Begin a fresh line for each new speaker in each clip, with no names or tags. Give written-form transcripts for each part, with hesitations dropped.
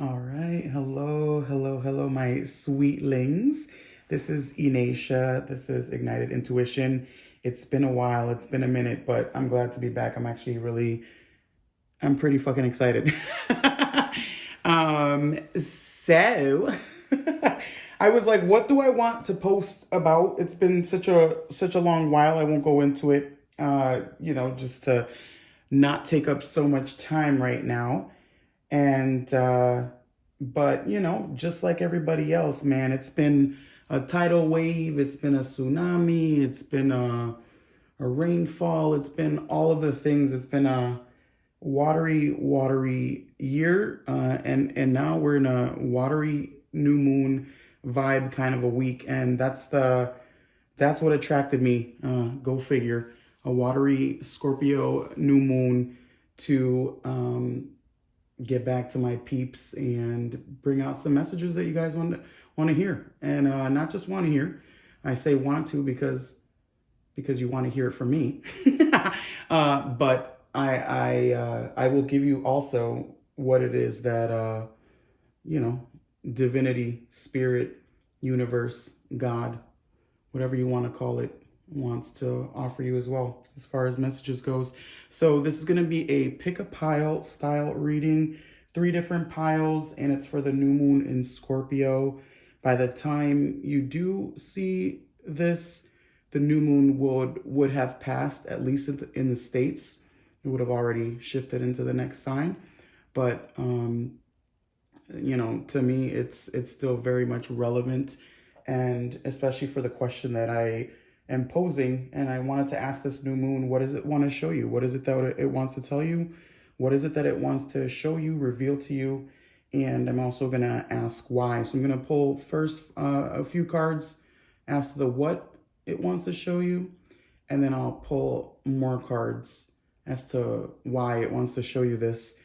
All right. Hello, hello, hello, my sweetlings. This is Ineisha. This is Ignited Intuition. It's been a while. It's been a minute, but I'm glad to be back. I'm pretty fucking excited. So I was like, what do I want to post about? It's been such a long while. I won't go into it, just to not take up so much time right now. And but just like everybody else, man, it's been a tidal wave, it's been a tsunami, it's been a rainfall, it's been all of the things. It's been a watery year, and now we're in a watery new moon vibe kind of a week, and that's what attracted me. Go figure, a watery Scorpio new moon to get back to my peeps and bring out some messages that you guys want to hear, and not just want to hear. I say want to because you want to hear it from me, but I will give you also what it is that divinity, spirit, universe, God, whatever you want to call it, wants to offer you as well as far as messages goes. So this is going to be a pick a pile style reading, 3 different piles, and it's for the new moon in Scorpio. By the time you do see this, the new moon would have passed, at least in the States. It would have already shifted into the next sign, but to me it's still very much relevant, and especially for the question that I am posing. And I wanted to ask this new moon, what does it want to show you? What is it that it wants to tell you? What is it that it wants to show you, reveal to you? And I'm also going to ask why. So I'm going to pull first a few cards as to the what it wants to show you, and then I'll pull more cards as to why it wants to show you this.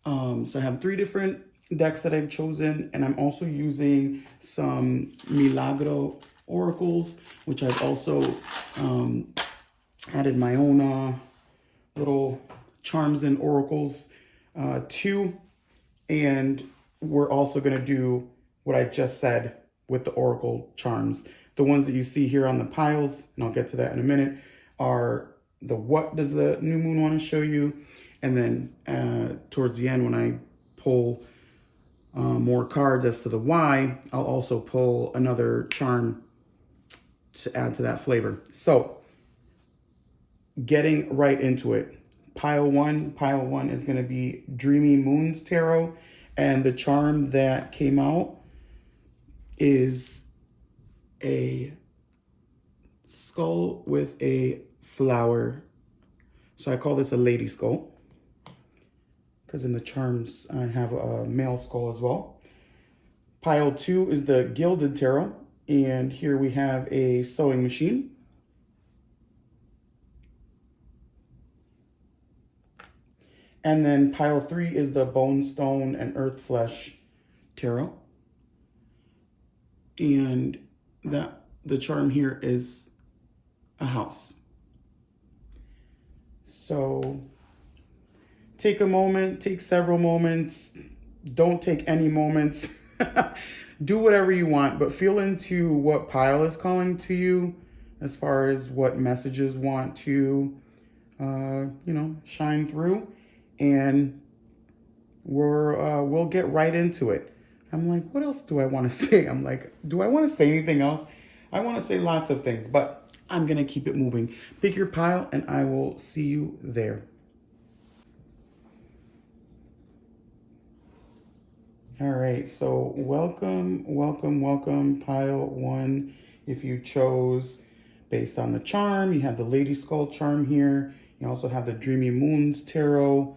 So I have 3 different decks that I've chosen, and I'm also using some Milagro oracles, which I've also added my own little charms and oracles to. And we're also going to do what I just said with the oracle charms. The ones that you see here on the piles, and I'll get to that in a minute, are the what does the new moon want to show you. And then towards the end, when I pull more cards as to the why, I'll also pull another charm to add to that flavor. So getting right into it. Pile one is going to be Dreamy Moons Tarot, and the charm that came out is a skull with a flower. So I call this a lady skull, because in the charms I have a male skull as well. Pile 2 is the Gilded Tarot, and here we have a sewing machine. And then pile 3 is the Bonestone and Earthflesh Tarot. And the charm here is a house. So take a moment, take several moments, don't take any moments. Do whatever you want, but feel into what pile is calling to you as far as what messages want to, shine through. And we'll get right into it. I'm like, what else do I want to say? I'm like, do I want to say anything else? I want to say lots of things, but I'm going to keep it moving. Pick your pile and I will see you there. All right, so welcome, pile 1. If you chose based on the charm, you have the Lady Skull charm here. You also have the Dreamy Moons Tarot.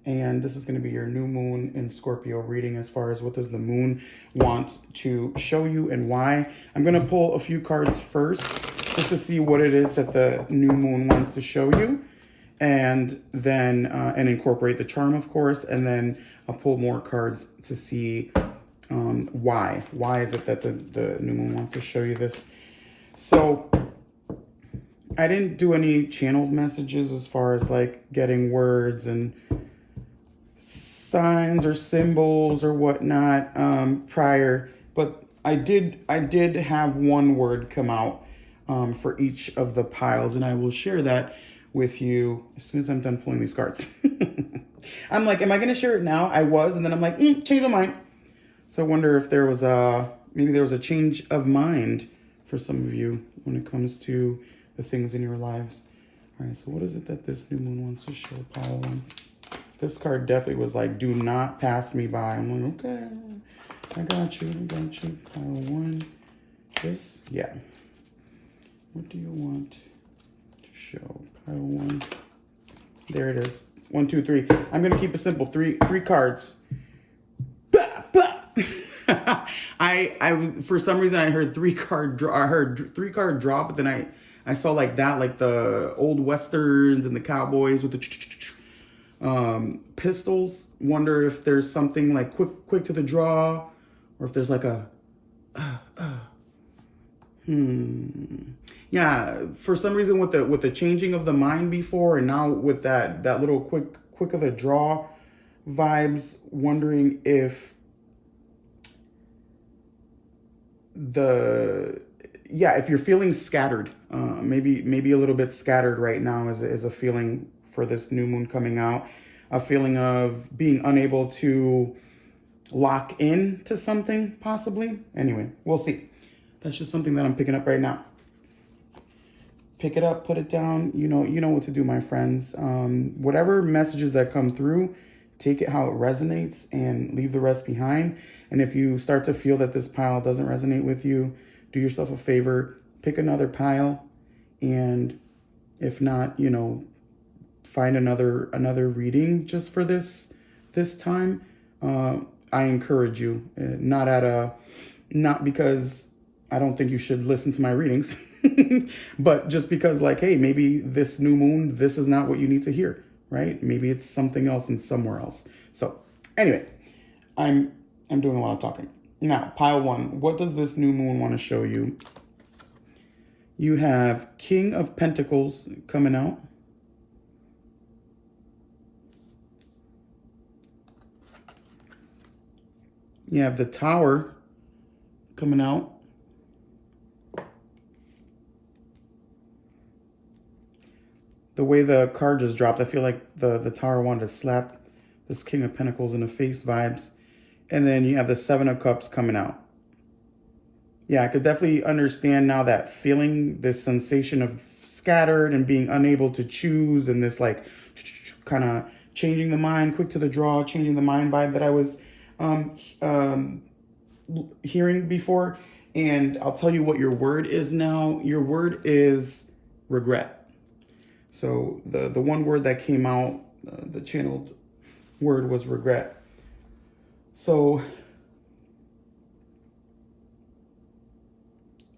And this is going to be your new moon in Scorpio reading, as far as what does the moon want to show you and why. I'm going to pull a few cards first just to see what it is that the new moon wants to show you. And then and incorporate the charm, of course. And then I'll pull more cards to see why. Why is it that the new moon wants to show you this? So I didn't do any channeled messages as far as like getting words and signs or symbols or whatnot prior, but I did have one word come out for each of the piles, and I will share that with you as soon as I'm done pulling these cards. I'm like, am I going to share it now? I was, and then I'm like, change my mind. So I wonder if there was maybe there was a change of mind for some of you when it comes to the things in your lives. All right, so what is it that this new moon wants to show, pile one? This card definitely was like, do not pass me by. I'm like, okay, I got you. Pile one. This, yeah. What do you want to show? Pile one. There it is. 1, 2, 3. I'm gonna keep it simple. Three cards. Bah, bah. I for some reason I heard 3-card draw. I heard 3-card draw, but then I saw like that, like the old westerns and the cowboys with the pistols. Wonder if there's something like quick to the draw, or if there's like a yeah, for some reason with the changing of the mind before and now with that little quick of the draw vibes, wondering if if you're feeling scattered, maybe a little bit scattered right now is a feeling for this new moon coming out, a feeling of being unable to lock in to something possibly. Anyway, we'll see. That's just something that I'm picking up right now. Pick it up, put it down. You know what to do, my friends. Whatever messages that come through, take it how it resonates and leave the rest behind. And if you start to feel that this pile doesn't resonate with you, do yourself a favor, pick another pile. And if not, find another reading just for this time. I encourage you, not because I don't think you should listen to my readings, but just because like, hey, maybe this new moon, this is not what you need to hear, right? Maybe it's something else and somewhere else. So anyway, I'm doing a lot of talking. Now, pile one, what does this new moon want to show you? You have King of Pentacles coming out. You have the Tower coming out. The way the card just dropped, I feel like the Tower wanted to slap this King of Pentacles in the face vibes. And then you have the Seven of Cups coming out. Yeah, I could definitely understand now that feeling, this sensation of scattered and being unable to choose, and this like kind of changing the mind, quick to the draw, changing the mind vibe that I was hearing before. And I'll tell you what your word is now. Your word is regret. So the one word that came out, the channeled word was regret. So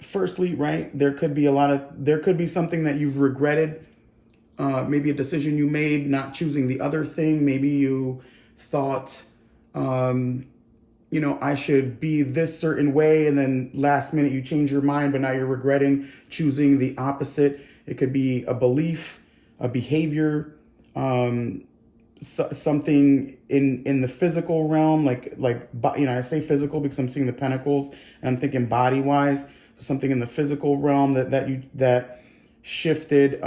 firstly, right, there could be something that you've regretted, maybe a decision you made, not choosing the other thing. Maybe you thought, I should be this certain way, and then last minute you change your mind, but now you're regretting choosing the opposite. It could be a belief, a behavior, something in the physical realm, like I say physical because I'm seeing the pentacles and I'm thinking body wise. So something in the physical realm that shifted,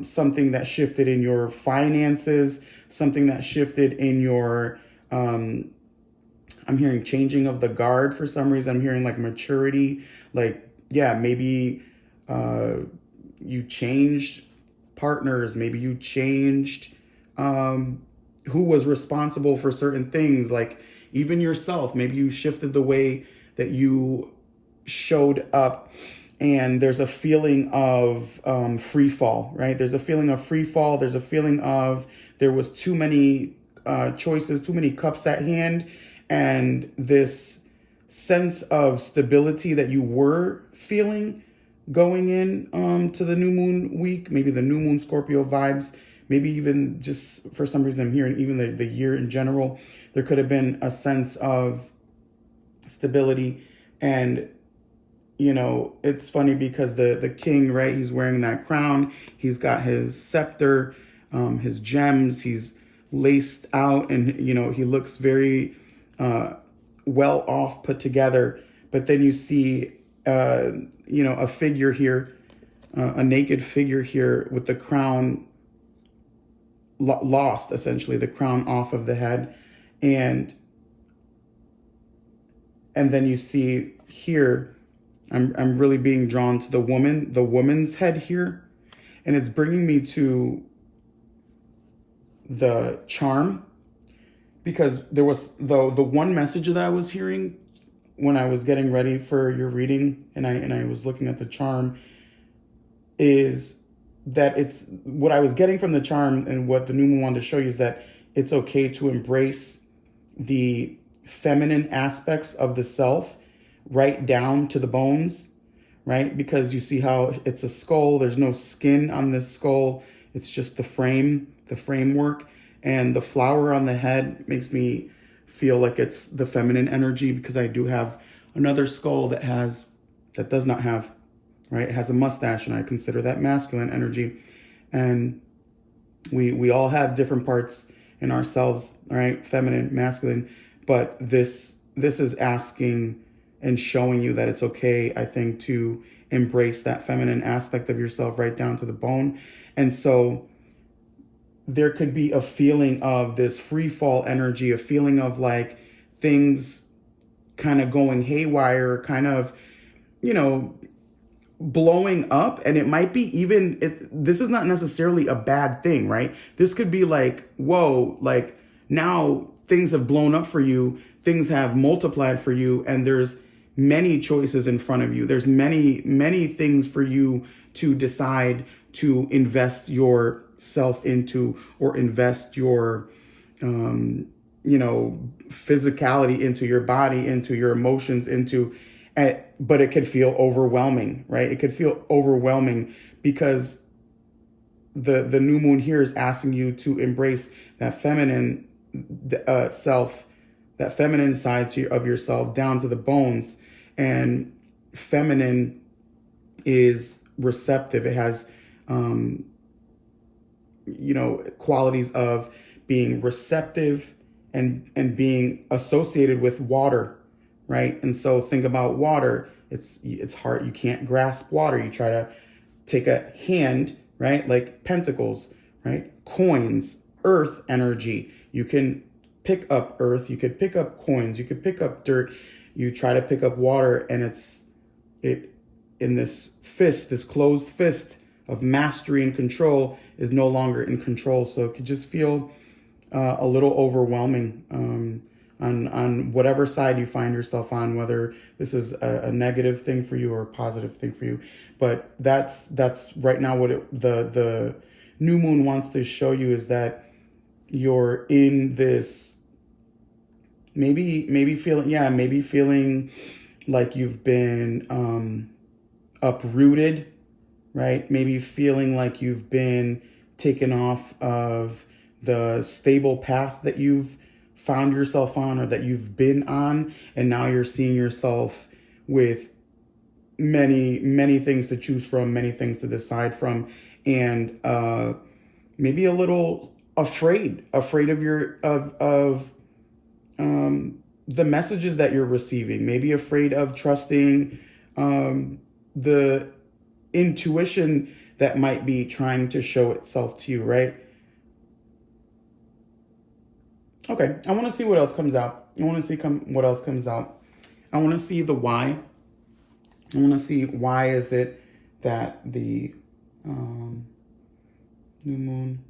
something that shifted in your finances, something that shifted in your I'm hearing changing of the guard for some reason. I'm hearing like maturity, like maybe you changed partners, maybe you changed who was responsible for certain things, like even yourself. Maybe you shifted the way that you showed up, and there's a feeling of free fall, right? There's a feeling of free fall. There's a feeling of there was too many choices, too many cups at hand, and this sense of stability that you were feeling going in to the new moon week, maybe the new moon Scorpio vibes. Maybe even just for some reason I'm hearing even the year in general, there could have been a sense of stability. And, it's funny because the king, right, he's wearing that crown. He's got his scepter, his gems. He's laced out, and, you know, he looks very well off, put together. But then you see, you know, a figure here, a naked figure here with the crown lost, essentially, the crown off of the head. And then you see here, I'm really being drawn to the woman's head here. And it's bringing me to the charm, because there was the one message that I was hearing when I was getting ready for your reading, and I was looking at the charm, is that it's what I was getting from the charm, and what the new moon wanted to show you is that it's okay to embrace the feminine aspects of the self right down to the bones, right? Because you see how it's a skull, there's no skin on this skull, it's just the framework, and the flower on the head makes me feel like it's the feminine energy, because I do have another skull that does not have, right? It has a mustache, and I consider that masculine energy. And we all have different parts in ourselves, right? Feminine, masculine, but this is asking and showing you that it's okay, I think, to embrace that feminine aspect of yourself right down to the bone. And so there could be a feeling of this free fall energy, a feeling of like things kind of going haywire, kind of, you know, blowing up. And it might be even, this is not necessarily a bad thing, right? This could be like, whoa, like now things have blown up for you, things have multiplied for you, and there's many choices in front of you. There's many things for you to decide to invest yourself into, or invest your, you know, physicality into, your body, into your emotions, into, but it could feel overwhelming, right? It could feel overwhelming because the new moon here is asking you to embrace that feminine self, that feminine side of yourself down to the bones. And feminine is receptive. It has, you know, qualities of being receptive and being associated with water, right? And so think about water. It's hard. You can't grasp water. You try to take a hand, right? Like pentacles, right? Coins, earth energy. You can pick up earth. You could pick up coins. You could pick up dirt. You try to pick up water, and it in this fist, this closed fist of mastery and control, is no longer in control. So it could just feel a little overwhelming on whatever side you find yourself on, whether this is a negative thing for you or a positive thing for you. But that's right now what the new moon wants to show you, is that you're in this maybe feeling like you've been uprooted, right? Maybe feeling like you've been taken off of the stable path that you've found yourself on, or that you've been on, and now you're seeing yourself with many things to choose from, many things to decide from, and maybe a little afraid of your the messages that you're receiving, maybe afraid of trusting the intuition that might be trying to show itself to you, right? Okay, I want to see what else comes out. I want to see what else comes out. I want to see the why. I want to see why is it that the new moon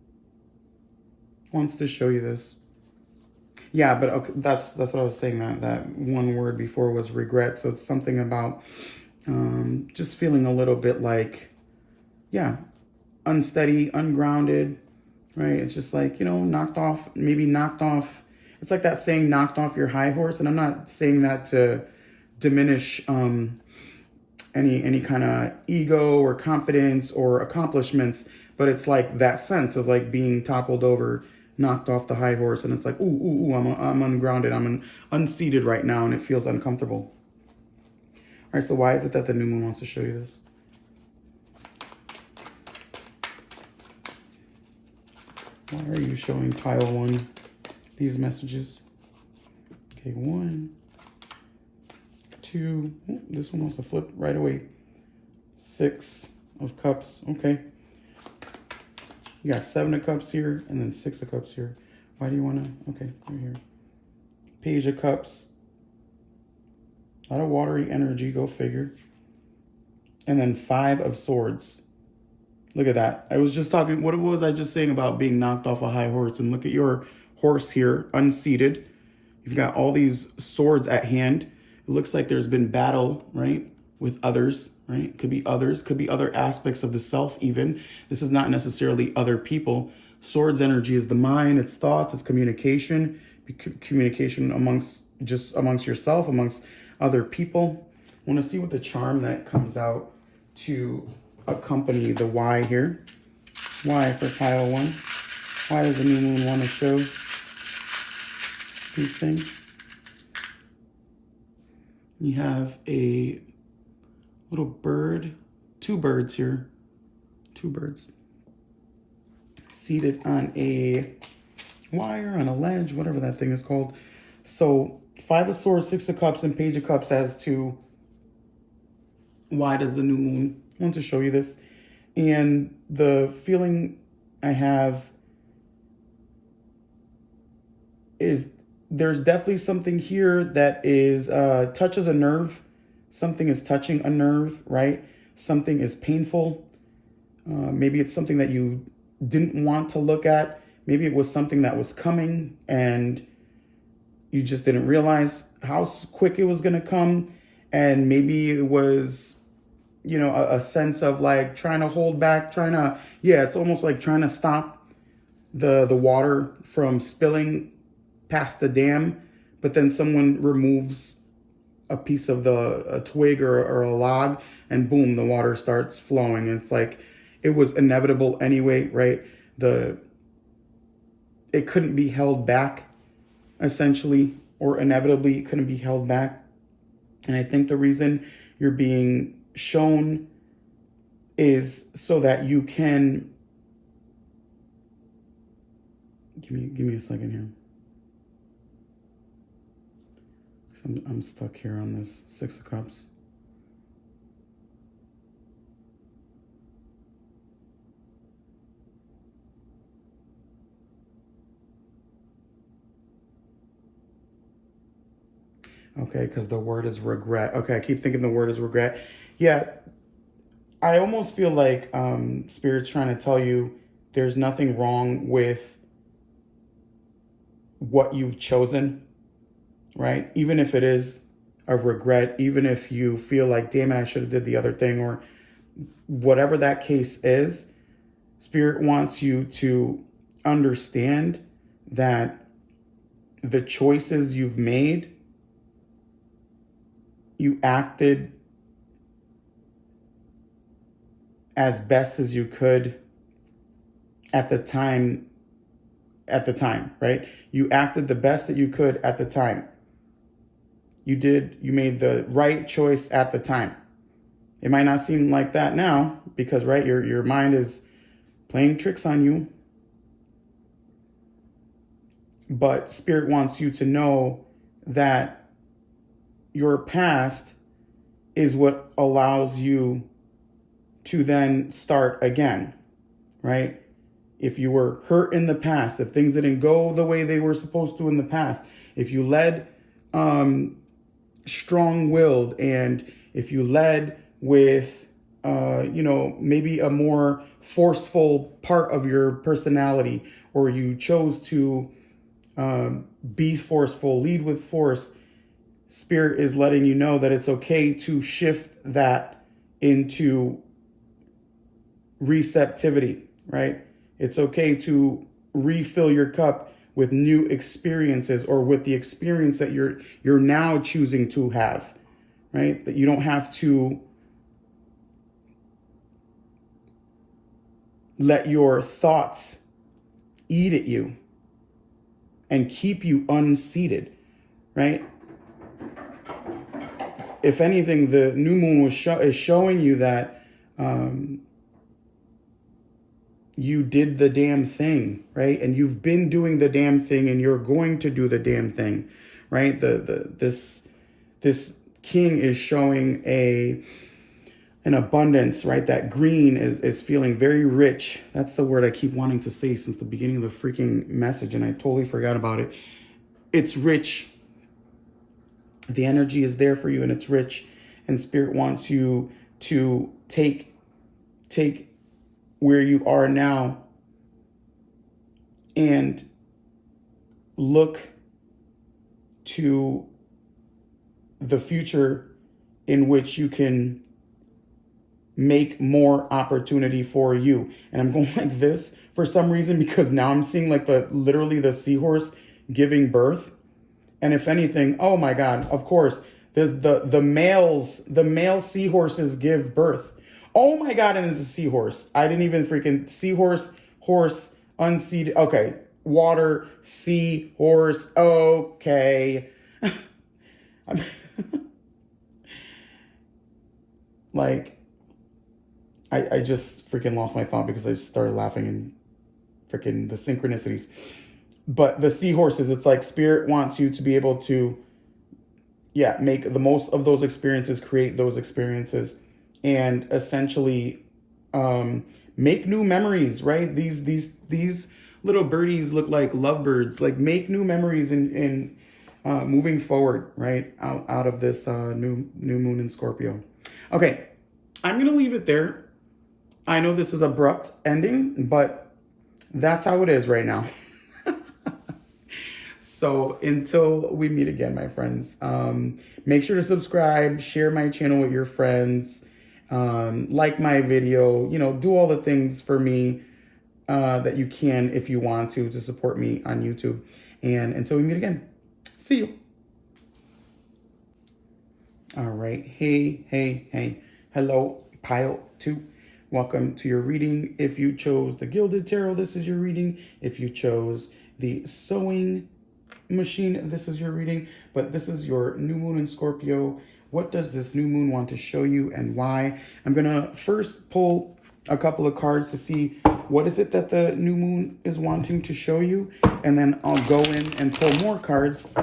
wants to show you this. Yeah, but okay, that's what I was saying. That one word before was regret. So it's something about just feeling a little bit like, yeah, unsteady, ungrounded, right? It's just like, you know, knocked off. It's like that saying, knocked off your high horse. And I'm not saying that to diminish any kind of ego or confidence or accomplishments, but it's like that sense of like being toppled over, knocked off the high horse, and it's like, ooh, I'm ungrounded, I'm unseated right now, and it feels uncomfortable. All right, so why is it that the new moon wants to show you this? Why are you showing pile 1 these messages? Okay, 1, 2. Oh, this one wants to flip right away. 6 of Cups. Okay. You got 7 of Cups here and then 6 of Cups here. Why do you want to? Okay, right here. Page of Cups. A lot of watery energy, go figure. And then 5 of Swords. Look at that. I was just talking, what was I just saying about being knocked off a high horse? And look at your horse here, unseated. You've got all these swords at hand. It looks like there's been battle, right, with others, right? Could be others, could be other aspects of the self even. This is not necessarily other people. Swords energy is the mind, it's thoughts, it's communication. Communication amongst yourself, amongst other people. I want to see what the charm that comes out to accompany the why here. Why for pile 1? Why does the new moon want to show these things? You have a little bird, 2 birds here, 2 birds seated on a wire, on a ledge, whatever that thing is called. So 5 of Swords, 6 of Cups, and Page of Cups as to why does the new moon want to show you this. And the feeling I have is there's definitely something here that is touches a nerve. Something is touching a nerve, right? Something is painful. Maybe it's something that you didn't want to look at. Maybe it was something that was coming and you just didn't realize how quick it was going to come. And maybe it was, you know, a sense of like trying to hold back, it's almost like trying to stop the water from spilling past the dam, but then someone removes a piece of a twig or a log, and boom, the water starts flowing. And it's like it was inevitable anyway, right? It couldn't be held back, essentially, or inevitably it couldn't be held back. And I think the reason you're being shown is so that you can give me a second here. I'm stuck here on this 6 of Cups. Okay, because the word is regret. Okay, I keep thinking the word is regret. Yeah, I almost feel like Spirit's trying to tell you there's nothing wrong with what you've chosen, right? Even if it is a regret, even if you feel like, damn it, I should have did the other thing, or whatever that case is, Spirit wants you to understand that the choices you've made, you acted as best as you could at the time, right? You acted the best that you could at the time. You made the right choice at the time. It might not seem like that now because, right, your mind is playing tricks on you. But Spirit wants you to know that your past is what allows you to then start again, right? If you were hurt in the past, if things didn't go the way they were supposed to in the past, if you led strong-willed, and if you led with, maybe a more forceful part of your personality, or you chose to be forceful, lead with force, Spirit is letting you know that it's okay to shift that into receptivity, right? It's okay to refill your cup with new experiences, or with the experience that you're now choosing to have, right? That you don't have to let your thoughts eat at you and keep you unseated, right? If anything, the new moon is showing you that you did the damn thing, right? And you've been doing the damn thing, and you're going to do the damn thing, right? This king is showing an abundance, right? That green is feeling very rich. That's the word I keep wanting to say since the beginning of the freaking message, and I totally forgot about it. It's rich. The energy is there for you, and it's rich. And Spirit wants you to take where you are now and look to the future in which you can make more opportunity for you. And I'm going like this for some reason because now I'm seeing like literally the seahorse giving birth. And if anything, oh my God, of course, there's the male seahorses give birth. Oh my God, and it's a seahorse. I didn't even freaking seahorse, horse, unseated. Okay, water, seahorse. Okay. Like, I just freaking lost my thought because I just started laughing and freaking the synchronicities. But the seahorses, it's like Spirit wants you to be able to, yeah, make the most of those experiences, create those experiences, and essentially make new memories, right? These little birdies look like lovebirds. Like, make new memories in moving forward, right? Out of this new moon in Scorpio. Okay, I'm gonna leave it there. I know this is abrupt ending, but that's how it is right now. So until we meet again, my friends, make sure to subscribe, share my channel with your friends, like my video, do all the things for me that you can if you want to support me on YouTube. And until we meet again, see you. All right. Hey. Hello, Pile 2. Welcome to your reading. If you chose the Gilded Tarot, this is your reading. If you chose the Sewing Machine, this is your reading. But this is your new moon in Scorpio. What does this new moon want to show you and why? I'm going to first pull a couple of cards to see what is it that the new moon is wanting to show you. And then I'll go in and pull more cards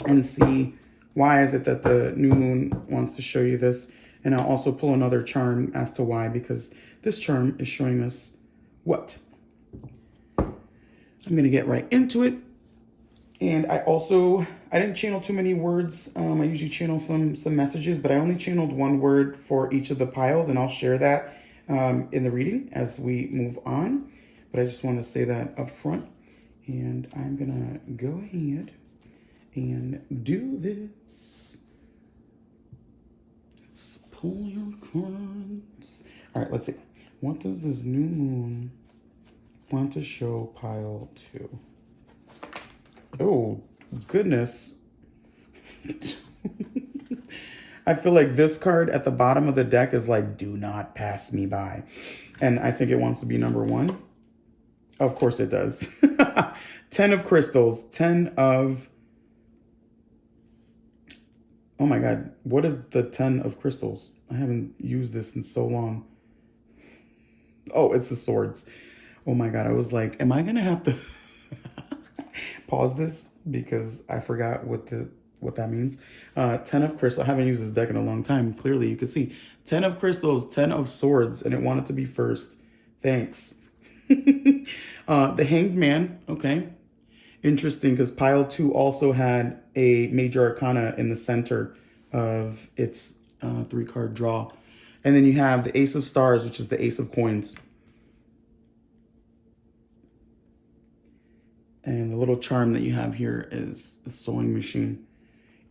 and see why is it that the new moon wants to show you this. And I'll also pull another charm as to why, because this charm is showing us what. I'm going to get right into it. And I didn't channel too many words. I usually channel some messages, but I only channeled one word for each of the piles, and I'll share that in the reading as we move on. But I just want to say that up front. And I'm going to go ahead and do this. Let's pull your cards. All right, let's see. What does this new moon want to show pile 2? Oh, goodness. I feel like this card at the bottom of the deck is like, do not pass me by. And I think it wants to be number 1. Of course it does. 10 of crystals. 10 of... Oh my God. What is the 10 of crystals? I haven't used this in so long. Oh, it's the swords. Oh my God. I was like, am I going to have to... pause this because I forgot what that means. 10 of crystals. I haven't used this deck in a long time. Clearly, you can see 10 of crystals, 10 of swords, and it wanted to be first. Thanks. The Hanged Man. Okay. Interesting, because pile 2 also had a major arcana in the center of its 3-card draw. And then you have the Ace of Stars, which is the Ace of Coins. And the little charm that you have here is a sewing machine.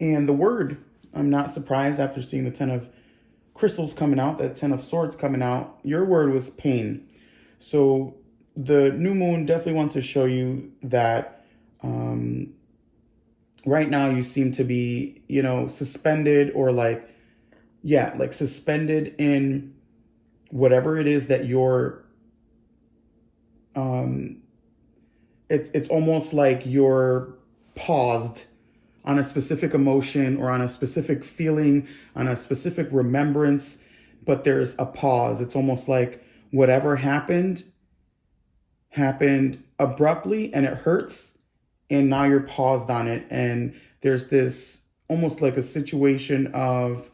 And the word, I'm not surprised after seeing the 10 of crystals coming out, that 10 of swords coming out, your word was pain. So the new moon definitely wants to show you that right now you seem to be, suspended or suspended in whatever it is that you're, it's almost like you're paused on a specific emotion or on a specific feeling, on a specific remembrance, but there's a pause. It's almost like whatever happened happened abruptly and it hurts, and now you're paused on it, and there's this almost like a situation of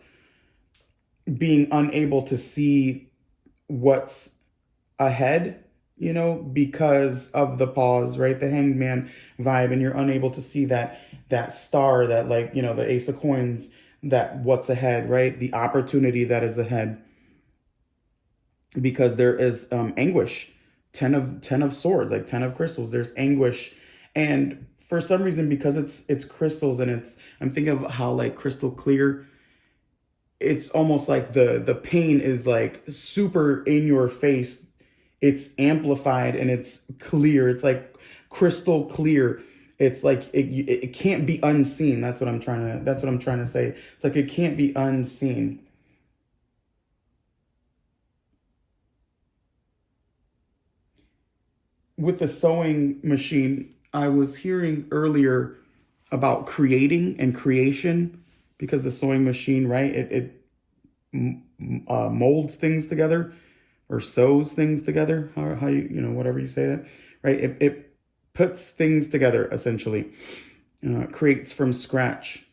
being unable to see what's ahead, you know, because of the pause, right? The hangman vibe, and you're unable to see that star, that, like, you know, the ace of coins, that what's ahead, right? The opportunity that is ahead, because there is anguish. 10 of swords, like 10 of crystals, there's anguish. And for some reason, because it's crystals, and I'm thinking of how, like, crystal clear, it's almost like the pain is like super in your face. It's amplified and it's clear. It's like crystal clear. It's like it can't be unseen. That's what I'm trying to say. It's like it can't be unseen. With the sewing machine, I was hearing earlier about creating and creation, because the sewing machine, right? It molds things together, or sews things together. How you know, whatever you say that, right? It puts things together, essentially, creates from scratch.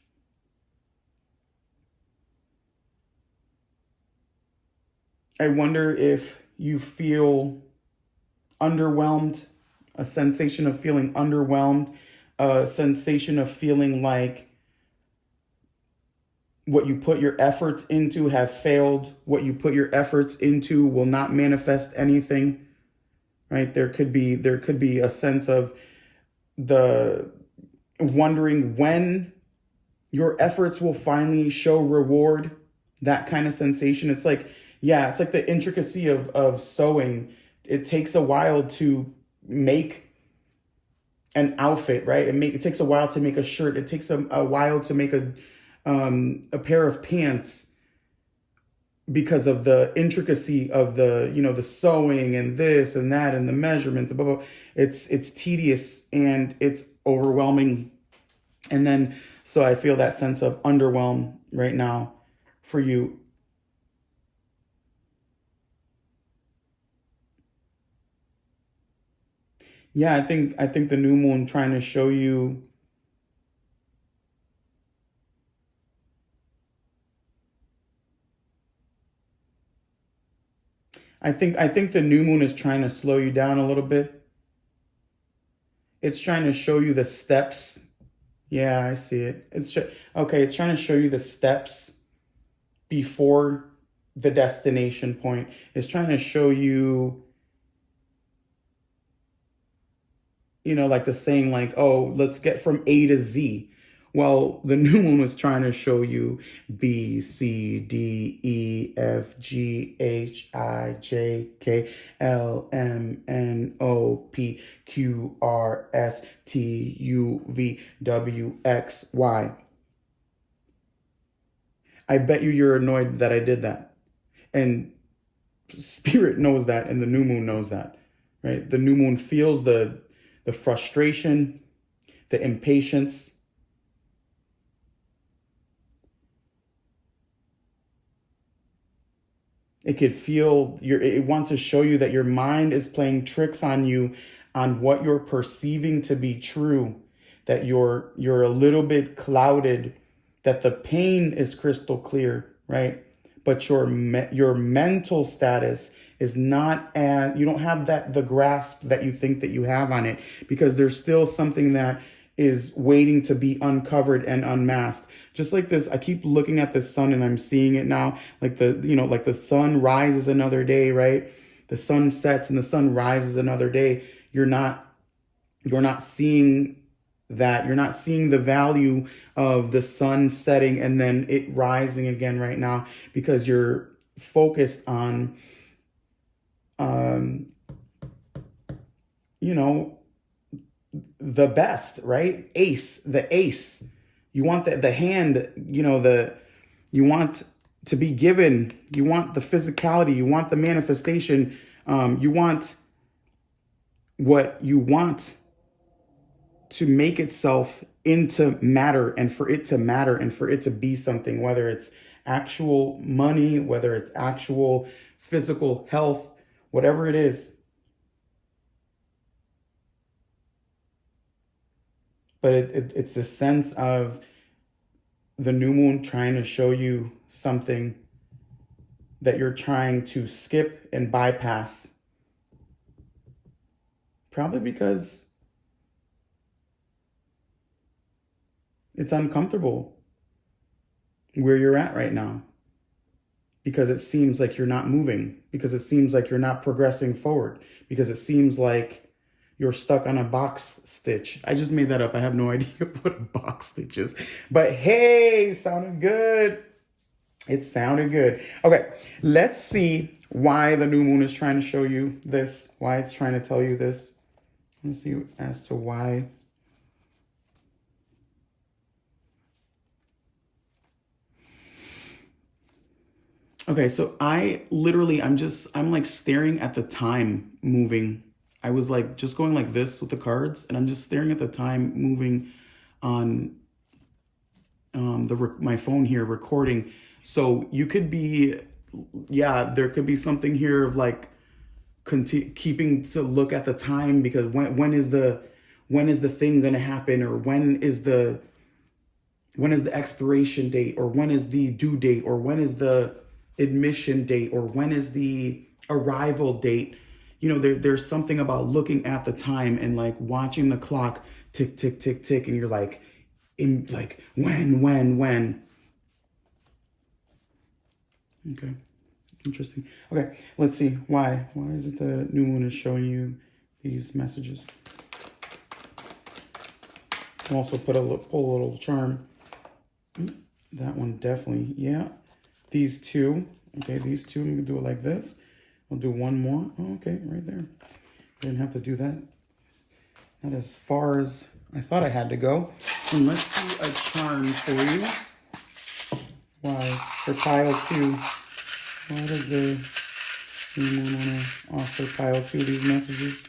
I wonder if you feel underwhelmed, a sensation of feeling underwhelmed, a sensation of feeling like what you put your efforts into have failed, what you put your efforts into will not manifest anything, right? There could be a sense of the wondering when your efforts will finally show reward, that kind of sensation. It's like, yeah, it's like the intricacy of sewing. It takes a while to make an outfit, right? It takes a while to make a shirt. It takes a while to make a pair of pants, because of the intricacy of the, you know, the sewing and this and that and the measurements, blah, blah, blah. It's tedious and it's overwhelming. And then, so I feel that sense of underwhelm right now for you. Yeah, I think the new moon trying to show you, I think the new moon is trying to slow you down a little bit. It's trying to show you the steps. Yeah, I see it. Okay, it's trying to show you the steps before the destination point. It's trying to show you, you know, like the saying, like, oh, let's get from A to Z. Well, the new moon was trying to show you B, C, D, E, F, G, H, I, J, K, L, M, N, O, P, Q, R, S, T, U, V, W, X, Y. I bet you're annoyed that I did that. And spirit knows that, and the new moon knows that, right? The new moon feels the frustration, the impatience. It could feel it wants to show you that your mind is playing tricks on you, on what you're perceiving to be true, that you're a little bit clouded, that the pain is crystal clear, right? But your mental status is not, as you don't have that the grasp that you think that you have on it, because there's still something that is waiting to be uncovered and unmasked. Just like this, I keep looking at the sun and I'm seeing it now. Like like the sun rises another day, right? The sun sets and the sun rises another day. You're not seeing that. You're not seeing the value of the sun setting and then it rising again right now, because you're focused on um you know the best, right? The ace. You want the hand, you want to be given, you want the physicality, you want the manifestation, you want what you want to make itself into matter, and for it to matter and for it to be something, whether it's actual money, whether it's actual physical health, whatever it is. But it's the sense of the new moon trying to show you something that you're trying to skip and bypass. Probably because it's uncomfortable where you're at right now. Because it seems like you're not moving. Because it seems like you're not progressing forward. Because it seems like you're stuck on a box stitch. I just made that up. I have no idea what a box stitch is. But hey, sounded good. It sounded good. Okay, let's see why the new moon is trying to show you this. Why it's trying to tell you this. Let's see as to why. Okay, so I'm like staring at the time moving. I was like just going like this with the cards, and I'm just staring at the time moving on my phone here recording. So you could be, yeah, there could be something here of like keeping to look at the time, because when is the thing gonna happen, or when is the expiration date, or when is the due date, or when is the admission date, or when is the arrival date. You know, there's something about looking at the time and like watching the clock tick, tick, tick, tick, and you're like, when. Okay, interesting. Okay, let's see why is it the new moon is showing you these messages. I'll also pull a little charm. That one definitely, yeah. These two, okay, these two, we can do it like this. We'll do one more. Oh, okay, right there. I didn't have to do that. Not as far as I thought I had to go. And let's see a charm for you. Why, for pile 2, why does the new moon want to offer pile 2 these messages?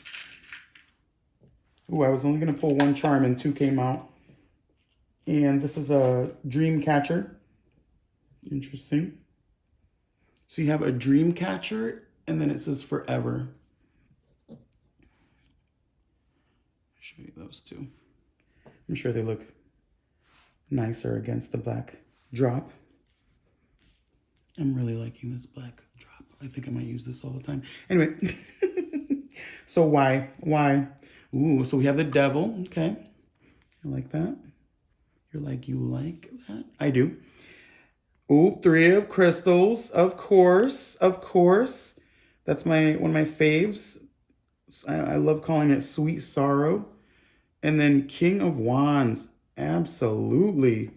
Ooh, I was only going to pull one charm and 2 came out. And this is a dream catcher. Interesting. So you have a dream catcher, and then it says forever. I'll show you those two. I'm sure they look nicer against the black drop. I'm really liking this black drop. I think I might use this all the time. Anyway, so why? Ooh, so we have the devil. Okay, I like that. You're like, you like that? I do. Ooh, 3 of crystals, of course. That's one of my faves. I love calling it sweet sorrow. And then King of Wands, absolutely.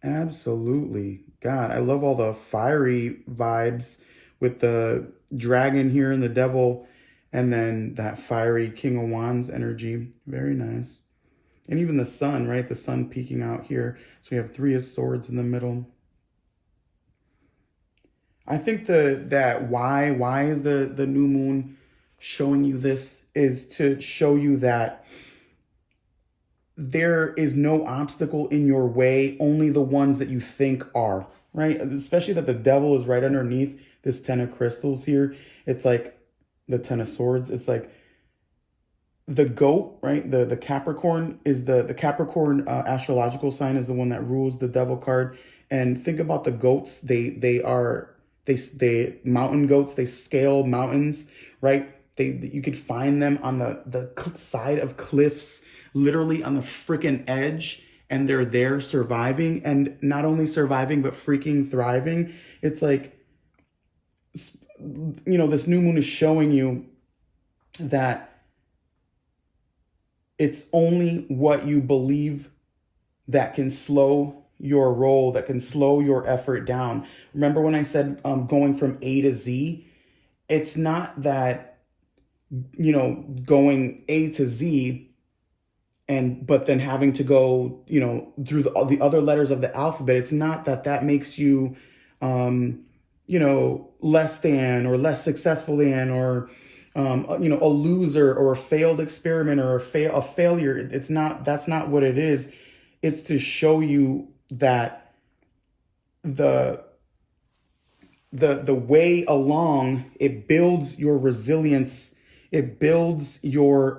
God, I love all the fiery vibes with the dragon here and the devil, and then that fiery King of Wands energy. Very nice. And even the sun, right? The sun peeking out here. So we have 3 of swords in the middle. I think why is the new moon showing you this is to show you that there is no obstacle in your way, only the ones that you think are, right? Especially that the devil is right underneath this 10 of crystals here. It's like the 10 of swords. It's like the goat, right? The Capricorn is the Capricorn astrological sign is the one that rules the devil card. And think about the goats. They mountain goats. They scale mountains, right? You could find them on the side of cliffs, literally on the freaking edge, and they're there surviving, and not only surviving but freaking thriving. It's like, you know, this new moon is showing you that it's only what you believe that can slow your roll, that can slow your effort down. Remember when I said going from A to Z? It's not that, you know, going A to Z but then having to go, you know, through the other letters of the alphabet. It's not that makes you, you know, less than or less successful than, or you know, a loser or a failed experiment or a failure. That's not what it is. It's to show you that the way along, it builds your resilience. It builds your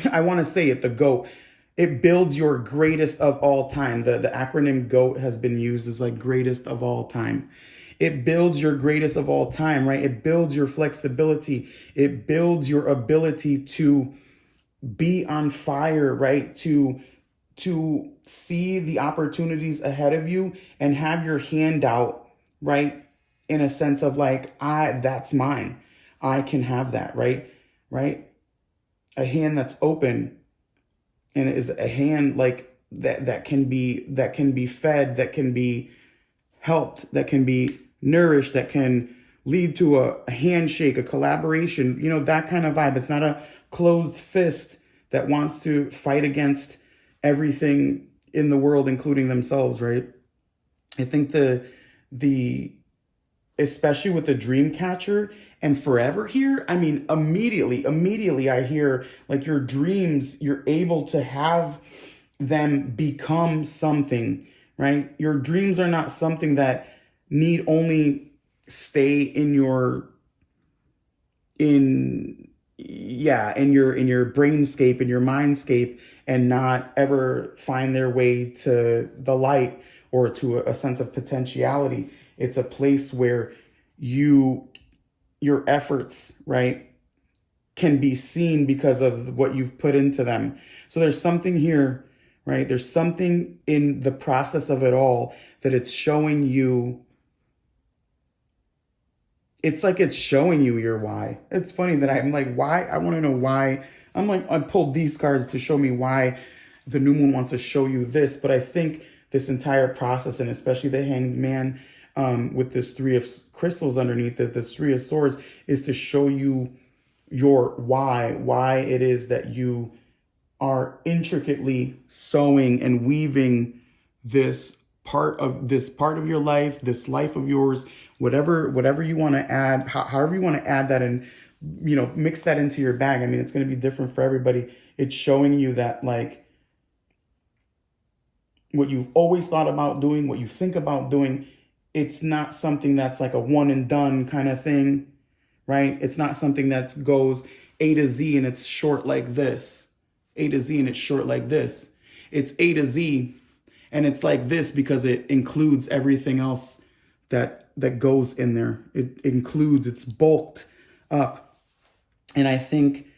I want to say it, the GOAT. It builds your greatest of all time. The acronym GOAT has been used as like greatest of all time. It builds your greatest of all time, right? It builds your flexibility. It builds your ability to be on fire, right? To see the opportunities ahead of you and have your hand out, right? In a sense of like, that's mine. I can have that, right? Right? A hand that's open, and it is a hand like that can be fed, that can be helped, that can be nourished, that can lead to a handshake, a collaboration, you know, that kind of vibe. It's not a closed fist that wants to fight against everything in the world, including themselves, right? I think the especially with the dream catcher and forever here, I mean, immediately I hear like your dreams, you're able to have them become something, right? Your dreams are not something that need only stay in your brainscape, in your mindscape, and not ever find their way to the light or to a sense of potentiality. It's a place where your efforts, right, can be seen because of what you've put into them. So there's something here, right? There's something in the process of it all that it's showing you. It's like it's showing you your why. It's funny that I'm like, why? I want to know why. I'm like, I pulled these cards to show me why the new moon wants to show you this. But I think this entire process, and especially the Hanged Man, with this Three of Crystals underneath it, this Three of Swords, is to show you your why it is that you are intricately sewing and weaving this part of your life, this life of yours, whatever you want to add, however you want to add that, and you know, mix that into your bag. I mean, it's going to be different for everybody. It's showing you that like what you've always thought about doing, what you think about doing, it's not something that's like a one and done kind of thing, right? It's not something that goes A to Z and it's short like this. A to Z and it's short like this. It's A to Z and it's like this because it includes everything else that goes in there. It includes, it's bulked up. And I think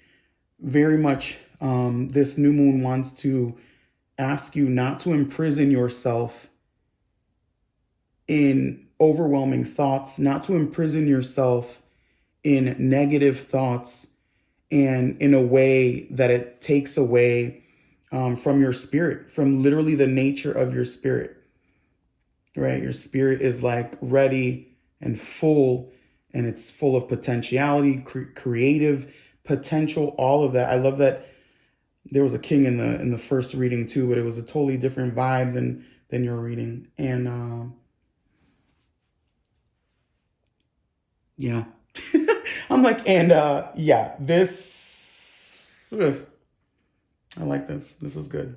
very much this new moon wants to ask you not to imprison yourself in overwhelming thoughts, not to imprison yourself in negative thoughts, and in a way that it takes away from your spirit, from literally the nature of your spirit, right? Your spirit is like ready and full, and it's full of potentiality, creative potential, all of that. I love that there was a king in the first reading too, but it was a totally different vibe than your reading. And yeah. I'm like, and yeah, this, I like this. This is good.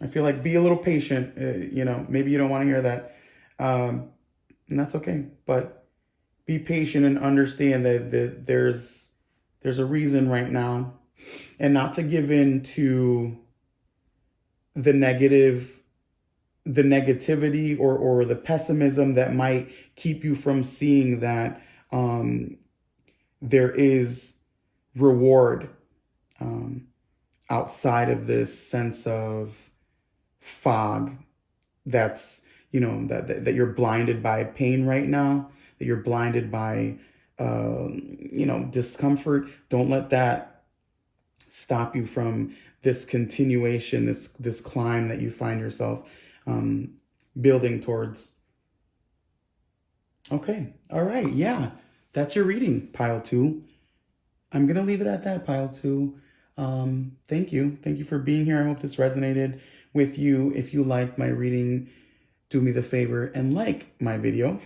I feel like be a little patient. You know, maybe you don't want to hear that. And that's okay. But be patient and understand that there's a reason right now, and not to give in to the negativity or the pessimism that might keep you from seeing that there is reward outside of this sense of fog that's, you know, that you're blinded by pain right now, that you're blinded by you know, discomfort. Don't let that stop you from this continuation, this climb that you find yourself building towards. Okay. All right. Yeah. That's your reading, pile 2. I'm going to leave it at that, pile 2. Thank you. Thank you for being here. I hope this resonated with you. If you liked my reading, do me the favor and like my video.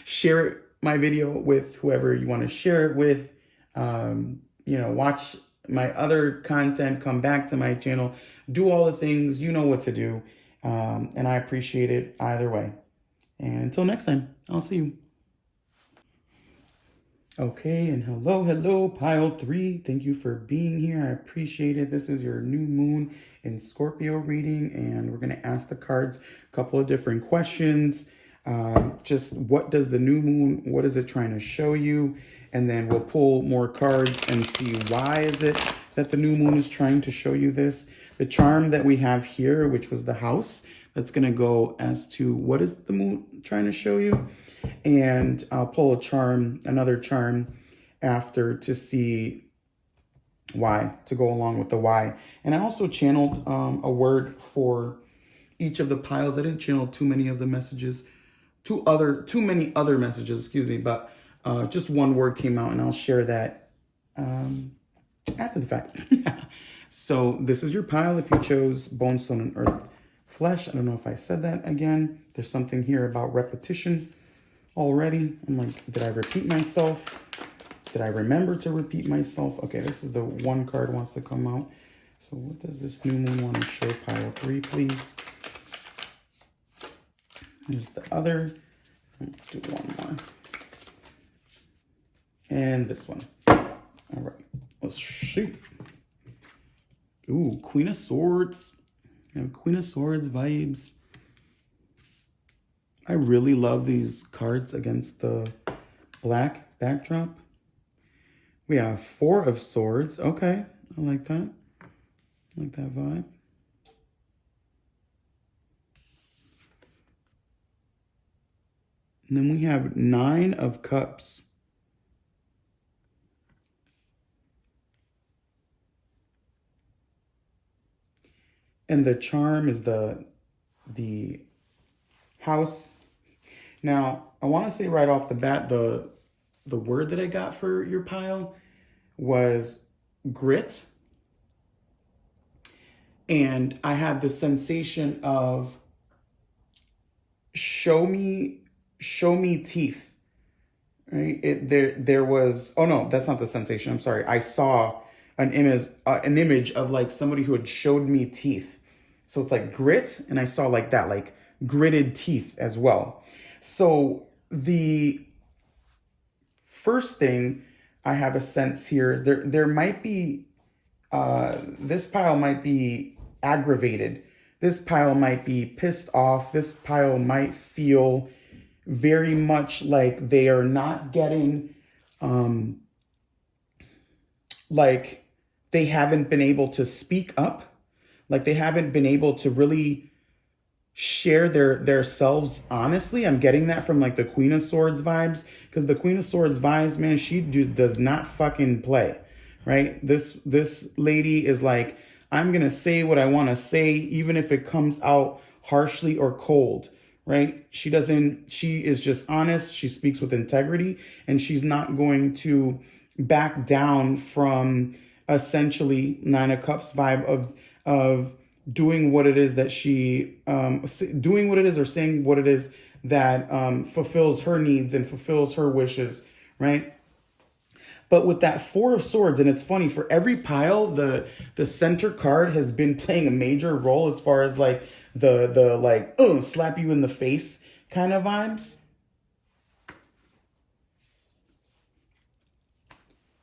Share my video with whoever you want to share it with. You know, watch my other content, come back to my channel, do all the things. You know what to do. And I appreciate it either way. And until next time, I'll see you. Okay, and hello, pile 3. Thank you for being here. I appreciate it. This is your new moon in Scorpio reading, and we're going to ask the cards a couple of different questions. Just what does the new moon, what is it trying to show you? And then we'll pull more cards and see why is it that the new moon is trying to show you this. The charm that we have here, which was the house, that's going to go as to what is the moon trying to show you. And I'll pull a charm, another charm after to see why, to go along with the why. And I also channeled a word for each of the piles. I didn't channel too many of the messages, too many other messages, excuse me, but just one word came out, and I'll share that after the fact. So this is your pile if you chose Bonestone and Earthflesh. I don't know if I said that again. There's something here about repetition already. I'm like, did I repeat myself? Did I remember to repeat myself? Okay, this is the one card wants to come out. So what does this new moon want to show pile 3, please? Here's the other. Let's do one more. And this one. All right, let's shoot. Ooh, Queen of Swords. I have Queen of Swords vibes. I really love these cards against the black backdrop. We have 4 of Swords. Okay, I like that. I like that vibe. And then we have 9 of Cups. And the charm is the house. Now, I want to say right off the bat, the word that I got for your pile was grit. And I had the sensation of show me teeth. Right? There was, oh no, that's not the sensation. I'm sorry. I saw an image of like somebody who had showed me teeth. So it's like grit, and I saw like that, like gritted teeth as well. So the first thing I have a sense here is there might be, this pile might be aggravated. This pile might be pissed off. This pile might feel very much like they are not getting, like they haven't been able to speak up. Like they haven't been able to really share their selves honestly. I'm getting that from like the Queen of Swords vibes, because the Queen of Swords vibes, man, she does not fucking play, right? This lady is like, I'm gonna say what I want to say, even if it comes out harshly or cold, right? She is just honest. She speaks with integrity, and she's not going to back down from essentially 9 of Cups vibe of doing what it is that she, doing what it is or saying what it is that fulfills her needs and fulfills her wishes, right? But with that 4 of Swords, and it's funny, for every pile, the center card has been playing a major role as far as like the like, slap you in the face kind of vibes.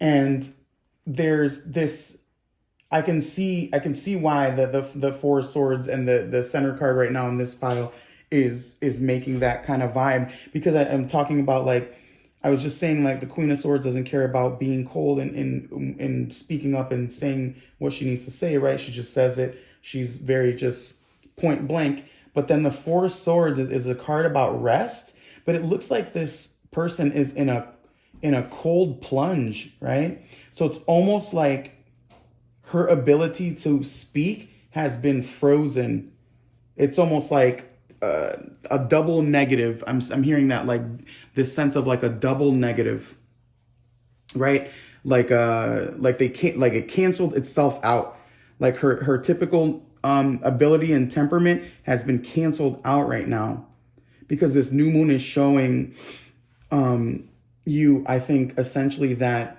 And there's this, I can see why the 4 of Swords and the center card right now in this pile is making that kind of vibe, because I'm talking about, like, I was just saying, like, the Queen of Swords doesn't care about being cold and speaking up and saying what she needs to say, right? She just says it. She's very just point blank. But then the 4 of Swords is a card about rest, but it looks like this person is in a cold plunge, right? So it's almost like her ability to speak has been frozen. It's almost like a double negative. I'm hearing that, like this sense of like a double negative, right? Like they can't, like it canceled itself out. Like her typical ability and temperament has been canceled out right now, because this new moon is showing you, I think, essentially that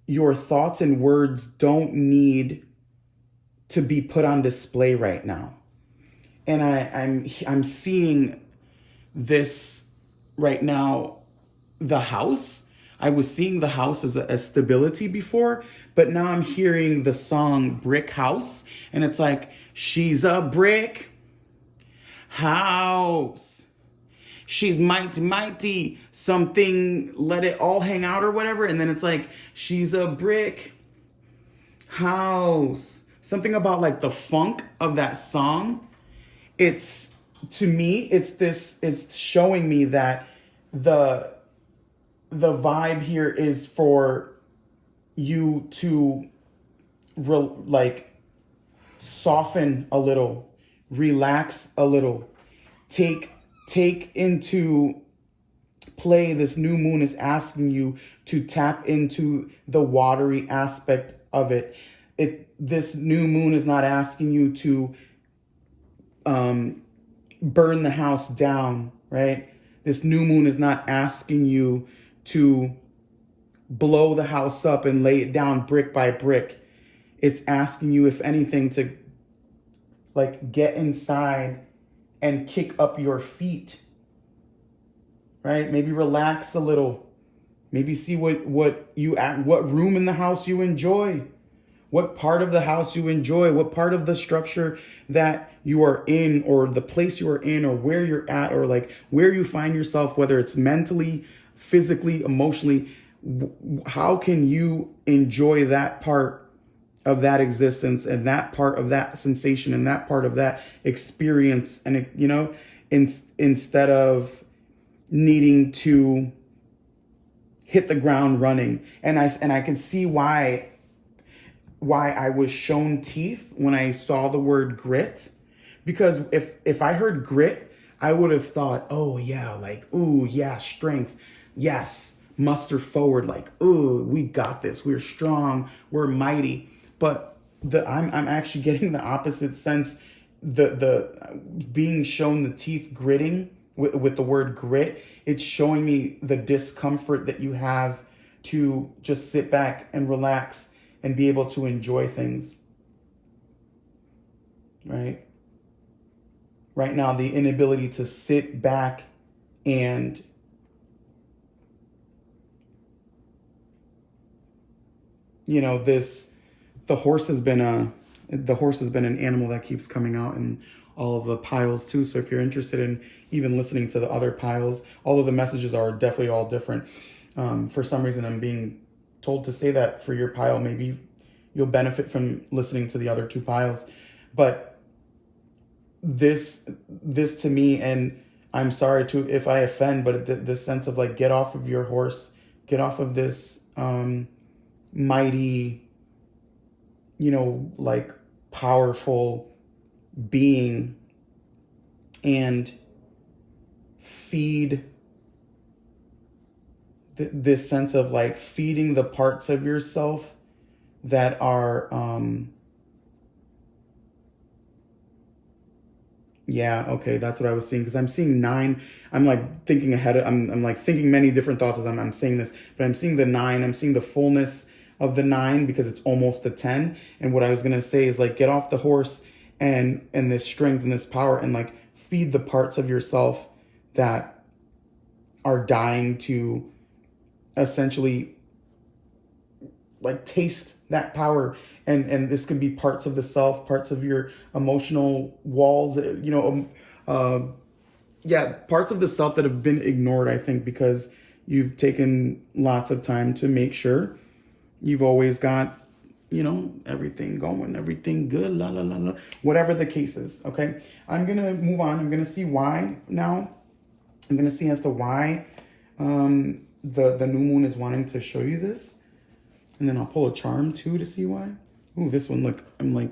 your thoughts and words don't need to be put on display right now. And I'm seeing this right now, the house. I was seeing the house as stability before, but now I'm hearing the song Brick House, and it's like, she's a brick house. She's mighty, mighty, something, let it all hang out or whatever. And then it's like, she's a brick house. Something about like the funk of that song. It's, to me, it's showing me that the vibe here is for you to like soften a little, relax a little, take into play. This new moon is asking you to tap into the watery aspect of it. This new moon is not asking you to burn the house down, right? This new moon is not asking you to blow the house up and lay it down brick by brick. It's asking you, if anything, to like get inside and kick up your feet, right? Maybe relax a little. Maybe see what room in the house you enjoy, what part of the house you enjoy, what part of the structure that you are in, or the place you are in, or where you're at, or like where you find yourself, whether it's mentally, physically, emotionally. How can you enjoy that part of that existence, and that part of that sensation, and that part of that experience, and instead of needing to hit the ground running. And I can see why I was shown teeth when I saw the word grit, because if I heard grit, I would have thought, oh yeah, like, ooh yeah, strength, yes, muster forward, like, ooh, we got this, we're strong, we're mighty. But I'm actually getting the opposite sense. The being shown the teeth gritting with the word grit, it's showing me the discomfort that you have to just sit back and relax and be able to enjoy things, right? Right now, the inability to sit back and the horse has been an animal that keeps coming out in all of the piles too. So if you're interested in even listening to the other piles, all of the messages are definitely all different. For some reason, I'm being told to say that for your pile, maybe you'll benefit from listening to the other two piles. But this to me, and I'm sorry if I offend, but this sense of like, get off of your horse, get off of this mighty, like powerful being, and feed this sense of like feeding the parts of yourself that are yeah, okay, that's what I was seeing, because I'm seeing 9. I'm like thinking ahead I'm like thinking many different thoughts as I'm saying this, but I'm seeing the 9. I'm seeing the fullness of the 9 because it's almost the 10. And what I was gonna say is like, get off the horse and this strength and this power, and like feed the parts of yourself that are dying to essentially like taste that power. And this can be parts of the self, parts of your emotional walls, parts of the self that have been ignored, I think, because you've taken lots of time to make sure you've always got, everything going, everything good, la, la, la, la, whatever the case is, okay? I'm going to move on. I'm going to see why now. I'm going to see as to why the new moon is wanting to show you this. And then I'll pull a charm too to see why. Ooh, this one, look, I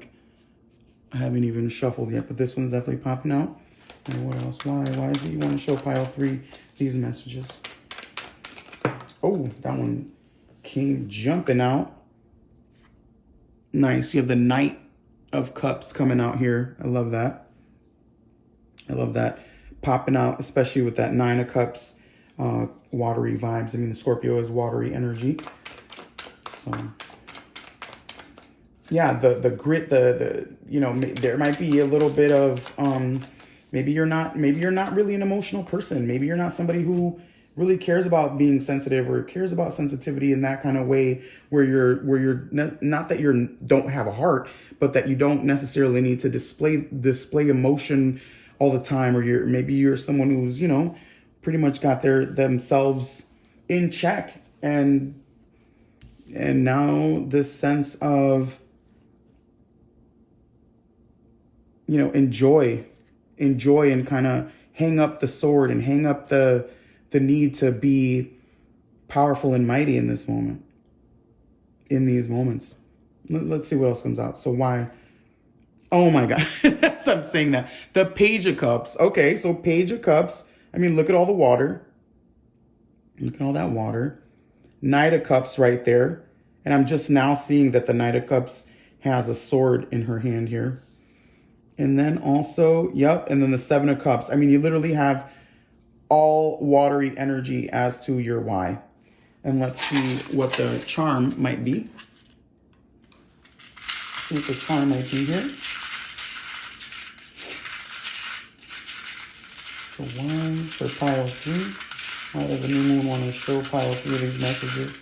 haven't even shuffled yet, but this one's definitely popping out. And what else? Why is it you want to show pile 3 these messages? Oh, that one came jumping out. Nice. You have the Knight of Cups coming out here. I love that. I love that. Popping out, especially with that 9 of Cups, watery vibes. I mean, the Scorpio is watery energy. So, yeah, the grit, there might be a little bit of, maybe you're not really an emotional person. Maybe you're not somebody who really cares about being sensitive, or cares about sensitivity in that kind of way, where not that you don't have a heart, but that you don't necessarily need to display emotion all the time, or maybe you're someone who's, you know, pretty much got themselves in check, and now this sense of, you know, enjoy and kind of hang up the sword and hang up the need to be powerful and mighty in this moment, in these moments. Let's see what else comes out. So why? Oh my God. I'm saying that. The Page of Cups. Okay, so Page of Cups. I mean, look at all the water. Look at all that water. Knight of Cups right there. And I'm just now seeing that the Knight of Cups has a sword in her hand here. And then also, yep, and then the Seven of Cups. I mean, you literally have all watery energy as to your why. And let's see what the charm might be. See what the charm might be here. So 1 for pile 3. Why does the new moon want to show pile 3 of these messages?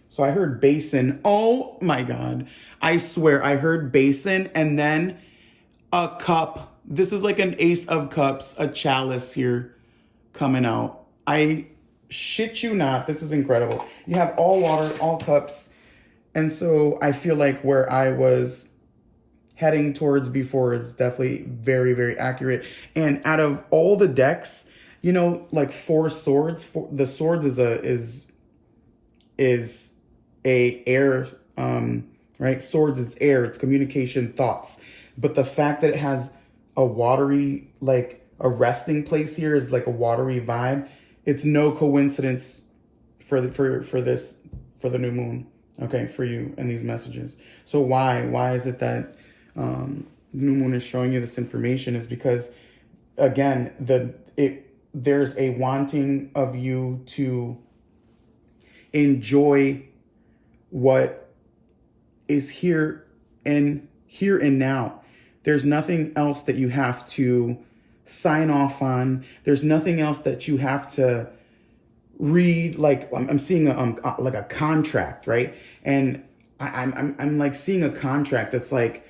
So I heard basin. Oh my God. I swear I heard basin and then a cup. This is like an Ace of Cups, a chalice here coming out. I shit you not. This is incredible. You have all water, all cups. And so I feel like where I was heading towards before is definitely very, very accurate. And out of all the decks, you know, like 4 swords, the swords is a air, right? Swords is air, it's communication, thoughts. But the fact that it has a watery, like a resting place here is like a watery vibe. It's no coincidence for the new moon, okay, for you and these messages. So why is it that the new moon is showing you this information? Is because, again, there's a wanting of you to enjoy what is here and now. There's nothing else that you have to sign off on. There's nothing else that you have to read. Like I'm seeing like a contract, right? And I'm like seeing a contract that's like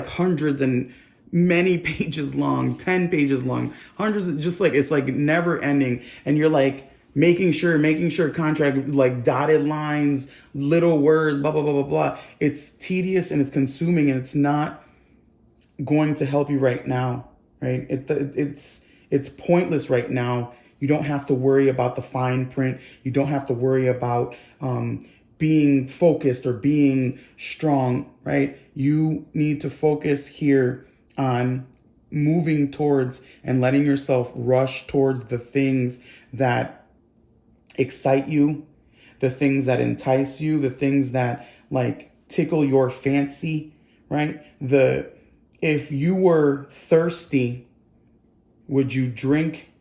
hundreds and many pages long, 10 pages long, hundreds of, just like, it's like never ending. And you're like making sure contract, like dotted lines, little words, blah, blah, blah, blah, blah. It's tedious and it's consuming, and it's not going to help you right now, right? It's pointless right now. You don't have to worry about the fine print. You don't have to worry about being focused or being strong, right? You need to focus here on moving towards and letting yourself rush towards the things that excite you, the things that entice you, the things that like tickle your fancy, right? If you were thirsty, would you drink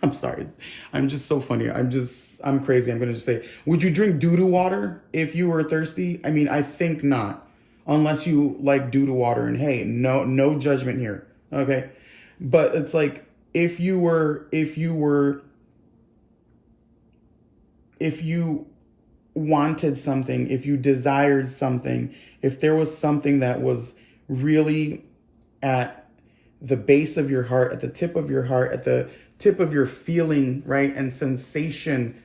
I'm sorry. I'm just so funny. I'm crazy. I'm going to just say, would you drink doo-doo water if you were thirsty? I mean, I think not, unless you like doo-doo water, and hey, no judgment here. Okay. But it's like, if you wanted something, if you desired something, if there was something that was really at the base of your heart, at the tip of your heart, at the tip of your feeling, right, and sensation,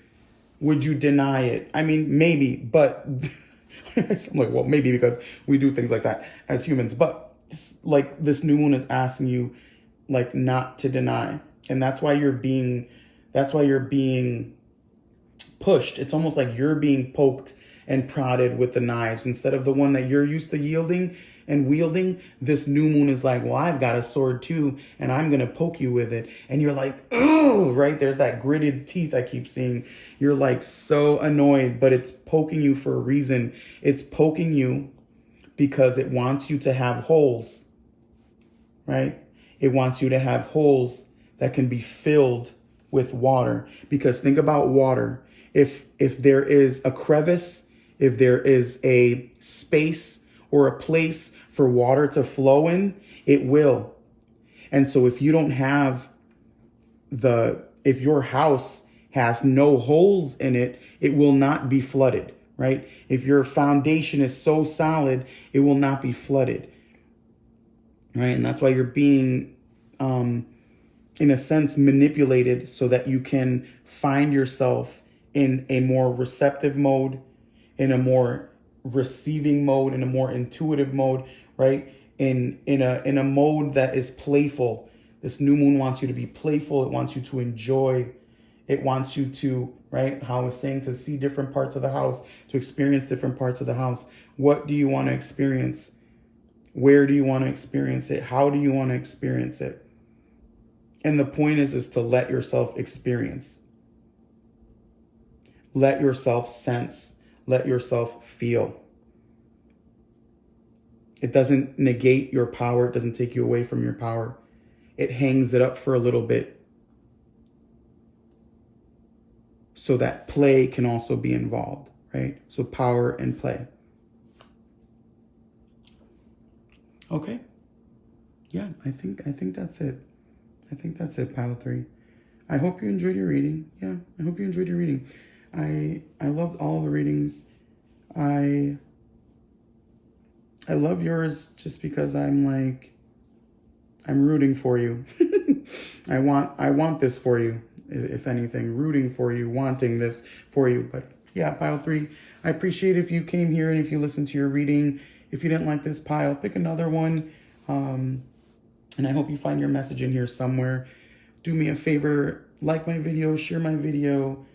would you deny it? I mean, maybe, but I'm like, well, maybe, because we do things like that as humans. But like, this new moon is asking you, like, not to deny, and that's why you're being pushed. It's almost like you're being poked and prodded with the knives instead of the one that you're used to yielding and wielding. This new moon is like, well, I've got a sword too, and I'm going to poke you with it. And you're like, oh, right? There's that gritted teeth I keep seeing. You're like so annoyed, but it's poking you for a reason. It's poking you because it wants you to have holes, right? It wants you to have holes that can be filled with water. Because think about water. If there is a crevice, if there is a space or a place for water to flow in, it will. And so if you don't have if your house has no holes in it, it will not be flooded, right? If your foundation is so solid, it will not be flooded, right? And that's why you're being, in a sense, manipulated so that you can find yourself in a more receptive mode, in a more receiving mode, in a more intuitive mode, right? In a mode that is playful. This new moon wants you to be playful. It wants you to enjoy. It wants you to, right, how I was saying, to see different parts of the house, to experience different parts of the house. What do you want to experience? Where do you want to experience it? How do you want to experience it? And the point is to let yourself experience. Let yourself sense. Let yourself feel. It doesn't negate your power. It doesn't take you away from your power. It hangs it up for a little bit so that play can also be involved, right? So power and play. Okay. Yeah, I think that's it. I think that's it, pile 3. I hope you enjoyed your reading. Yeah, I hope you enjoyed your reading. I loved all the readings. I love yours just because I'm rooting for you. I want this for you, if anything, rooting for you, wanting this for you. But yeah, pile 3, I appreciate if you came here and if you listened to your reading. If you didn't like this pile, pick another one. And I hope you find your message in here somewhere. Do me a favor, like my video, share my video,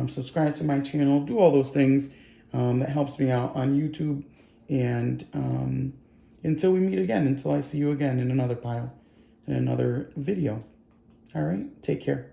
subscribe to my channel, do all those things. That helps me out on YouTube. And until we meet again, until I see you again in another pile, in another video. All right, take care.